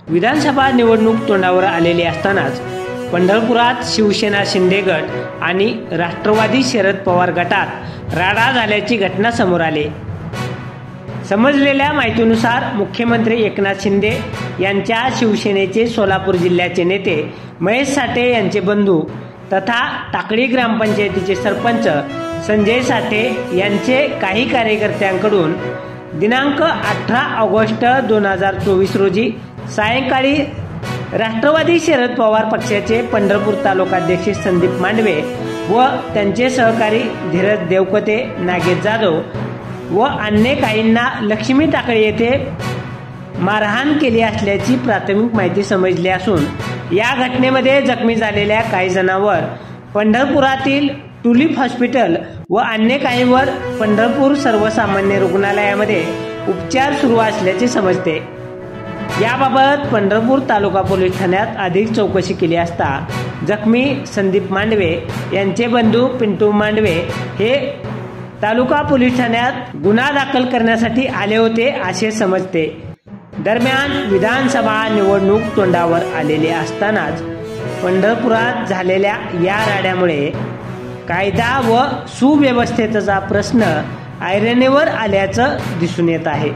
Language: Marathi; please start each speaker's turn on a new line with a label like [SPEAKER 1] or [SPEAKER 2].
[SPEAKER 1] विधानसभा निवडणूक तोंडावर आलेली असतानाच पंढरपुरात शिवसेना शिंदे गट आणि राष्ट्रवादी शरद पवार गटात राडा झाल्याची घटना समोर आली। समजलेल्या माहितीनुसार मुख्यमंत्री एकनाथ शिंदे यांच्या शिवसेनेचे सोलापूर जिल्ह्याचे नेते महेश साठे यांचे बंधू तथा टाकळी ग्रामपंचायतीचे सरपंच संजय साठे यांचे काही कार्यकर्त्यांकडून दिनांक 18 ऑगस्ट 2024 रोजी सायंकाळी राष्ट्रवादी शरद पवार पक्षाचे पंढरपूर तालुकाध्यक्ष संदीप मांडवे व त्यांचे सहकारी धीरज देवकते, नागेश जाधव व अन्य काहींना लक्ष्मी टाकळी येथे मारहाण केली असल्याची प्राथमिक माहिती समजली असून या घटनेमध्ये जखमी झालेल्या काही जणांवर पंढरपुरातील टुलिप हॉस्पिटल व अन्य काहींवर पंढरपूर सर्वसामान्य रुग्णालयामध्ये उपचार सुरू असल्याचे समजते। याबाबत पंढरपूर तालुका पोलीस ठाण्यात अधिक चौकशी केली असता जखमी संदीप मांडवे यांचे बंधू पिंटू मांडवे हे तालुका पोलीस ठाण्यात गुन्हा दाखल करण्यासाठी आले होते असे समजते। दरम्यान विधानसभा निवडणूक तोंडावर आलेली असतानाच पंढरपुरात झालेल्या या राड्यामुळे कायदा व सुव्यवस्थेचा प्रश्न ऐरणीवर आल्याचं दिसून येत आहे।